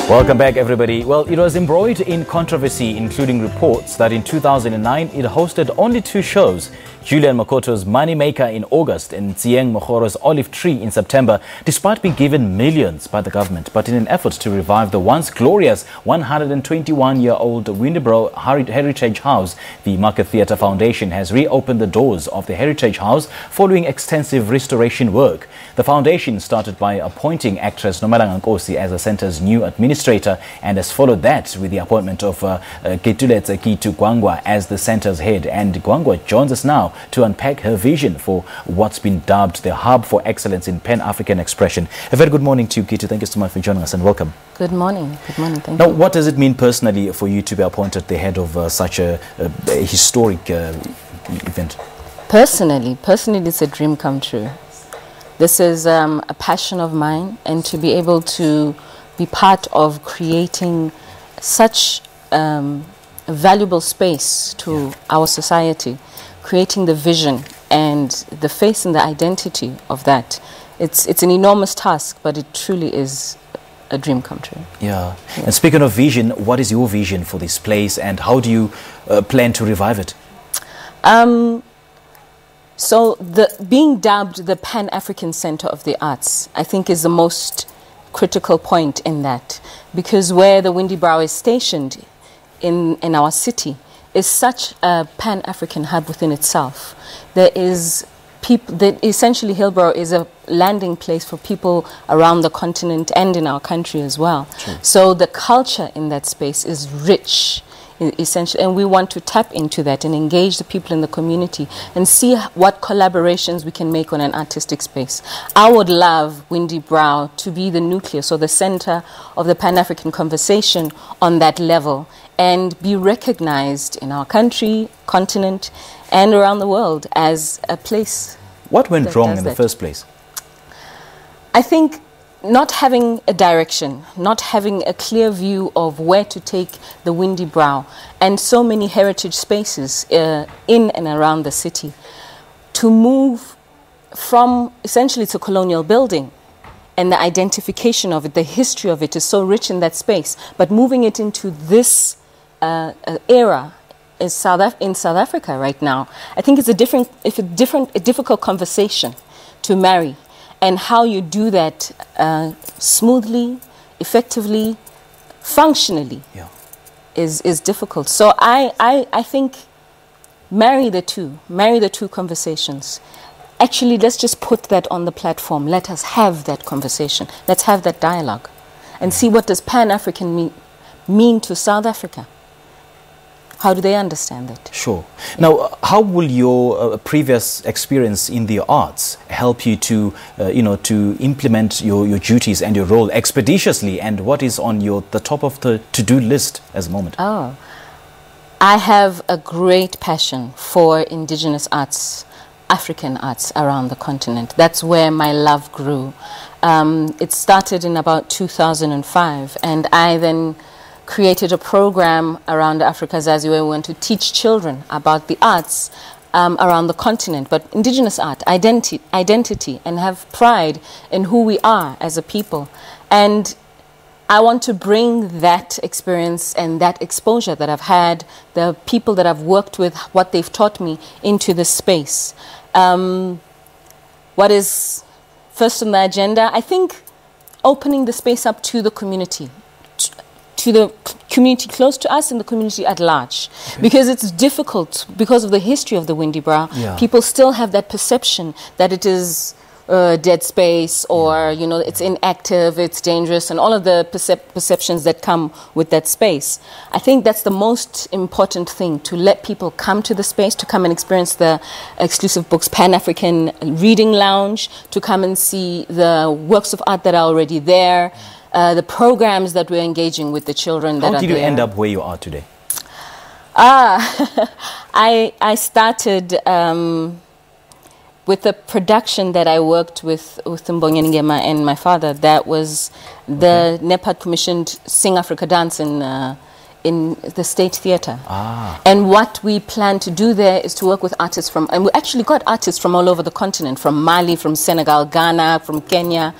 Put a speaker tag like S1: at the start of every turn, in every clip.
S1: Welcome back, everybody. Well, it was embroiled in controversy, including reports that in 2009 it hosted only 2 shows: Julian Mokoto's Moneymaker in August and Ntsieng Mokhoro's Olive Tree in September, despite being given millions by the government. But in an effort to revive the once glorious 121-year-old Windybrow Heritage House, the Market Theatre Foundation has reopened the doors of the Heritage House following extensive restoration work. The foundation started by appointing actress Nomalanga Nkosi as the centre's new administrator and has followed that with the appointment of Keituletse Keitu Gwangwa as the centre's head. And Gwangwa joins us now to unpack her vision for what's been dubbed the hub for excellence in Pan-African expression. A very good morning to you, Keitu. Thank you so much for joining us and welcome.
S2: Good morning. Good morning. Thank
S1: you.
S2: Now,
S1: what does it mean personally for you to be appointed the head of such a historic event?
S2: Personally, it's a dream come true. This is a passion of mine, and to be able to be part of creating such a valuable space to our society, creating the vision and the face and the identity of that. It's an enormous task, but it truly is a dream come true.
S1: Yeah. And speaking of vision, what is your vision for this place and how do you plan to revive it?
S2: So being dubbed the Pan-African Center of the Arts, I think, is the most critical point in that, because where the Windybrow is stationed in our city is such a Pan-African hub within itself. There is essentially Hillbrow is a landing place for people around the continent and in our country as well. True. So the culture in that space is rich, essentially, and we want to tap into that and engage the people in the community and see what collaborations we can make on an artistic space. I would love Windybrow to be the nucleus or the center of the Pan-African conversation on that level and be recognized in our country, continent, and around the world as a place.
S1: What went wrong in the first place?
S2: I think not having a direction, not having a clear view of where to take the Windybrow and so many heritage spaces in and around the city, to move from essentially to colonial building, and the identification of it, the history of it is so rich in that space, but moving it into this era in South Africa right now, I think it's a difficult conversation to marry. And how you do that smoothly, effectively, functionally is difficult. So I think marry the two conversations. Actually, let's just put that on the platform. Let us have that conversation. Let's have that dialogue and see what does Pan-African mean to South Africa. How do they understand that?
S1: Sure. Now, how will your previous experience in the arts help you to, to implement your duties and your role expeditiously? And what is on the top of the to-do list at the moment?
S2: Oh, I have a great passion for indigenous arts, African arts around the continent. That's where my love grew. It started in about 2005, and I then created a program around Africa's Zazi where we want to teach children about the arts around the continent, but indigenous art, identity, and have pride in who we are as a people. And I want to bring that experience and that exposure that I've had, the people that I've worked with, what they've taught me, into this space. What is first on the agenda? I think opening the space up to the community, to the community close to us and the community at large. Okay. Because it's difficult, because of the history of the Windybrow, people still have that perception that it is dead space, or it's inactive, it's dangerous, and all of the perceptions that come with that space. I think that's the most important thing, to let people come to the space, to come and experience the exclusive books, Pan-African Reading Lounge, to come and see the works of art that are already there, the programs that we're engaging with the children that are there. How did
S1: you end up where you are today?
S2: I started with a production that I worked with Mbonyeningema and my father. That was the NEPAD commissioned Sing Africa Dance in in the State Theatre. And what we plan to do there is to work with artists from, and we actually got artists from all over the continent, from Mali, from Senegal, Ghana, from Kenya,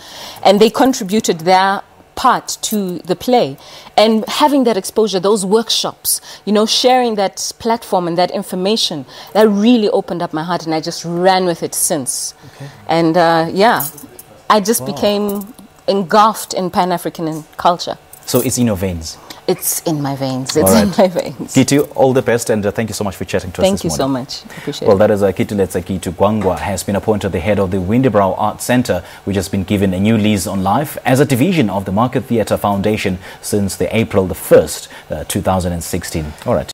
S2: and they contributed their part to the play. And having that exposure, those workshops, you know, sharing that platform and that information, that really opened up my heart, and I just ran with it since. And yeah, I just became engulfed in Pan-African culture.
S1: So it's in your veins?
S2: It's in my veins. It's in my veins.
S1: Keitu, all the best, and thank you so much for chatting to us this morning.
S2: Thank you so much. Appreciate it.
S1: Well, that is Keituletse Keitu Gwangwa has been appointed the head of the Windybrow Art Centre, which has been given a new lease on life as a division of the Market Theatre Foundation since the April the 1st, 2016. All right.